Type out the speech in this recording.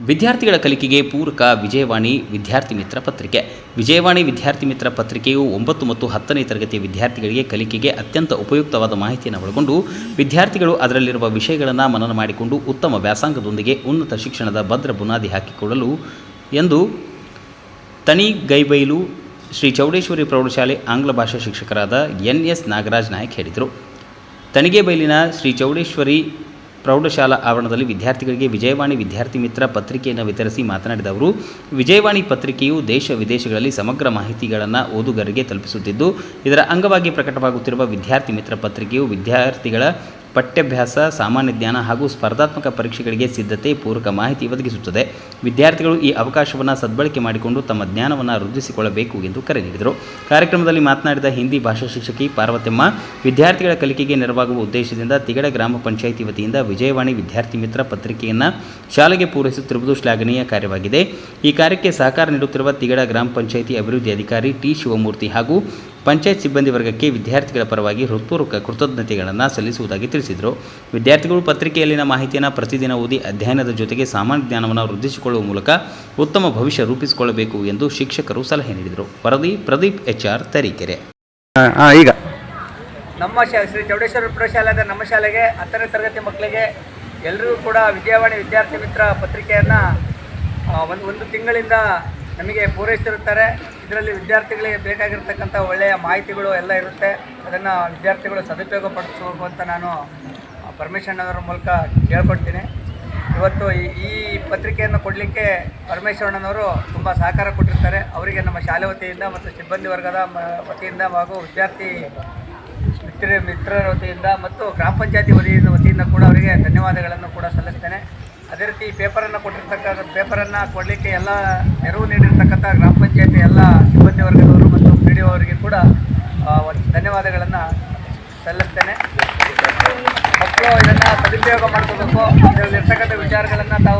ವಿದ್ಯಾರ್ಥಿಗಳ ಕಲಿಕೆಗೆ ಪೂರಕ ವಿಜಯವಾಣಿ ವಿದ್ಯಾರ್ಥಿ ಮಿತ್ರ ಪತ್ರಿಕೆ. ವಿಜಯವಾಣಿ ವಿದ್ಯಾರ್ಥಿ ಮಿತ್ರ ಪತ್ರಿಕೆಯು 9 ಮತ್ತು 10ನೇ ತರಗತಿಯ ವಿದ್ಯಾರ್ಥಿಗಳಿಗೆ ಕಲಿಕೆಗೆ ಅತ್ಯಂತ ಉಪಯುಕ್ತವಾದ ಮಾಹಿತಿಯನ್ನು ಒಳಗೊಂಡು ವಿದ್ಯಾರ್ಥಿಗಳು ಅದರಲ್ಲಿರುವ ವಿಷಯಗಳನ್ನು ಮನನ ಮಾಡಿಕೊಂಡು ಉತ್ತಮ ವ್ಯಾಸಂಗದೊಂದಿಗೆ ಉನ್ನತ ಶಿಕ್ಷಣದ ಭದ್ರ ಬುನಾದಿ ಹಾಕಿಕೊಳ್ಳಲು ಎಂದು ತಣಿಗೈಬೈಲು ಶ್ರೀ ಚೌಡೇಶ್ವರಿ ಪ್ರೌಢಶಾಲೆ ಆಂಗ್ಲ ಭಾಷಾ ಶಿಕ್ಷಕರಾದ ಎನ್.ಎಸ್. ನಾಗರಾಜ್ ನಾಯಕ್ ಹೇಳಿದರು. ತಣಿಗೇಬೈಲಿನ ಶ್ರೀ ಚೌಡೇಶ್ವರಿ ಪ್ರೌಢಶಾಲಾ ಆವರಣದಲ್ಲಿ ವಿದ್ಯಾರ್ಥಿಗಳಿಗೆ ವಿಜಯವಾಣಿ ವಿದ್ಯಾರ್ಥಿ ಮಿತ್ರ ಪತ್ರಿಕೆಯನ್ನು ವಿತರಿಸಿ ಮಾತನಾಡಿದ ಅವರು, ವಿಜಯವಾಣಿ ಪತ್ರಿಕೆಯು ದೇಶ ವಿದೇಶಗಳಲ್ಲಿ ಸಮಗ್ರ ಮಾಹಿತಿಗಳನ್ನು ಓದುಗರಿಗೆ ತಲುಪಿಸುತ್ತಿದ್ದು, ಇದರ ಅಂಗವಾಗಿ ಪ್ರಕಟವಾಗುತ್ತಿರುವ ವಿದ್ಯಾರ್ಥಿ ಮಿತ್ರ ಪತ್ರಿಕೆಯು ವಿದ್ಯಾರ್ಥಿಗಳ ಪಠ್ಯಾಭ್ಯಾಸ, ಸಾಮಾನ್ಯ ಜ್ಞಾನ ಹಾಗೂ ಸ್ಪರ್ಧಾತ್ಮಕ ಪರೀಕ್ಷೆಗಳಿಗೆ ಸಿದ್ಧತೆ, ಪೂರಕ ಮಾಹಿತಿ ಒದಗಿಸುತ್ತದೆ. ವಿದ್ಯಾರ್ಥಿಗಳು ಈ ಅವಕಾಶವನ್ನು ಸದ್ಬಳಕೆ ಮಾಡಿಕೊಂಡು ತಮ್ಮ ಜ್ಞಾನವನ್ನು ವೃದ್ಧಿಸಿಕೊಳ್ಳಬೇಕು ಎಂದು ಕರೆ ನೀಡಿದರು. ಕಾರ್ಯಕ್ರಮದಲ್ಲಿ ಮಾತನಾಡಿದ ಹಿಂದಿ ಭಾಷಾ ಶಿಕ್ಷಕಿ ಪಾರ್ವತಮ್ಮ, ವಿದ್ಯಾರ್ಥಿಗಳ ಕಲಿಕೆಗೆ ನೆರವಾಗುವ ಉದ್ದೇಶದಿಂದ ತಿಗಡ ಗ್ರಾಮ ಪಂಚಾಯಿತಿ ವತಿಯಿಂದ ವಿಜಯವಾಣಿ ವಿದ್ಯಾರ್ಥಿ ಮಿತ್ರ ಪತ್ರಿಕೆಯನ್ನು ಶಾಲೆಗೆ ಪೂರೈಸುತ್ತಿರುವುದು ಶ್ಲಾಘನೀಯ ಕಾರ್ಯವಾಗಿದೆ. ಈ ಕಾರ್ಯಕ್ಕೆ ಸಹಕಾರ ನೀಡುತ್ತಿರುವ ತಿಗಡ ಗ್ರಾಮ ಪಂಚಾಯಿತಿ ಅಭಿವೃದ್ಧಿ ಅಧಿಕಾರಿ ಟಿ. ಶಿವಮೂರ್ತಿ ಹಾಗೂ ಪಂಚಾಯತ್ ಸಿಬ್ಬಂದಿ ವರ್ಗಕ್ಕೆ ವಿದ್ಯಾರ್ಥಿಗಳ ಪರವಾಗಿ ಹೃತ್ಪೂರ್ವಕ ಕೃತಜ್ಞತೆಗಳನ್ನು ಸಲ್ಲಿಸುವುದಾಗಿ ತಿಳಿಸಿದರು. ವಿದ್ಯಾರ್ಥಿಗಳು ಪತ್ರಿಕೆಯಲ್ಲಿನ ಮಾಹಿತಿಯನ್ನು ಪ್ರತಿದಿನ ಓದಿ ಅಧ್ಯಯನದ ಜೊತೆಗೆ ಸಾಮಾನ್ಯ ಜ್ಞಾನವನ್ನು ವೃದ್ಧಿಸಿಕೊಳ್ಳುವ ಮೂಲಕ ಉತ್ತಮ ಭವಿಷ್ಯ ರೂಪಿಸಿಕೊಳ್ಳಬೇಕು ಎಂದು ಶಿಕ್ಷಕರು ಸಲಹೆ ನೀಡಿದರು. ವರದಿ ಪ್ರದೀಪ್ HR, ತರೀಕೆರೆ. ಈಗ ನಮ್ಮ ಶ್ರೀ ಚೌಡೇಶ್ವರಿ ಪ್ರೌಢಶಾಲೆಯ ನಮ್ಮ ಶಾಲೆಗೆ 10ನೇ ತರಗತಿ ಮಕ್ಕಳಿಗೆ ಎಲ್ಲರಿಗೂ ಕೂಡ ವಿಜಯವಾಣಿ ವಿದ್ಯಾರ್ಥಿ ಮಿತ್ರ ಪತ್ರಿಕೆಯನ್ನು ಒಂದು ತಿಂಗಳಿಂದ ನಮಗೆ ಪೂರೈಸಿರುತ್ತಾರೆ. ಇದರಲ್ಲಿ ವಿದ್ಯಾರ್ಥಿಗಳಿಗೆ ಬೇಕಾಗಿರ್ತಕ್ಕಂಥ ಒಳ್ಳೆಯ ಮಾಹಿತಿಗಳು ಎಲ್ಲ ಇರುತ್ತೆ. ಅದನ್ನು ವಿದ್ಯಾರ್ಥಿಗಳು ಸದುಪಯೋಗ ಪಡಿಸಬೇಕು ಅಂತ ನಾನು ಪರಮೇಶ್ವರನವರ ಮೂಲಕ ಕೇಳ್ಕೊಡ್ತೀನಿ. ಇವತ್ತು ಈ ಪತ್ರಿಕೆಯನ್ನು ಕೊಡಲಿಕ್ಕೆ ಪರಮೇಶ್ವರನವರು ತುಂಬ ಸಹಕಾರ ಕೊಟ್ಟಿರ್ತಾರೆ. ಅವರಿಗೆ ನಮ್ಮ ಶಾಲೆ ವತಿಯಿಂದ ಮತ್ತು ಸಿಬ್ಬಂದಿ ವರ್ಗದ ವತಿಯಿಂದ ಹಾಗೂ ವಿದ್ಯಾರ್ಥಿ ಮಿತ್ರರ ವತಿಯಿಂದ ಮತ್ತು ಗ್ರಾಮ ಪಂಚಾಯತಿ ವತಿಯಿಂದ ಕೂಡ ಅವರಿಗೆ ಧನ್ಯವಾದಗಳನ್ನು ಕೂಡ ಸಲ್ಲಿಸ್ತೇನೆ. ಅದೇ ರೀತಿ ಈ ಪೇಪರನ್ನು ಕೊಡಲಿಕ್ಕೆ ಎಲ್ಲ ನೆರವು ನೀಡಿರ್ತಕ್ಕಂಥ ಗ್ರಾಮ ಪಂಚಾಯತಿ ಎಲ್ಲ ಸಿಬ್ಬಂದಿ ವರ್ಗದವರು ಮತ್ತು PDO ಅವರಿಗೆ ಕೂಡ ಧನ್ಯವಾದಗಳನ್ನು ಸಲ್ಲಿಸ್ತೇನೆ. ಮಕ್ಕಳು ಇದನ್ನು ಸದುಪಯೋಗ ಮಾಡ್ಕೋಬೇಕು. ಇದರಲ್ಲಿರ್ತಕ್ಕಂಥ ವಿಚಾರಗಳನ್ನು ತಾವು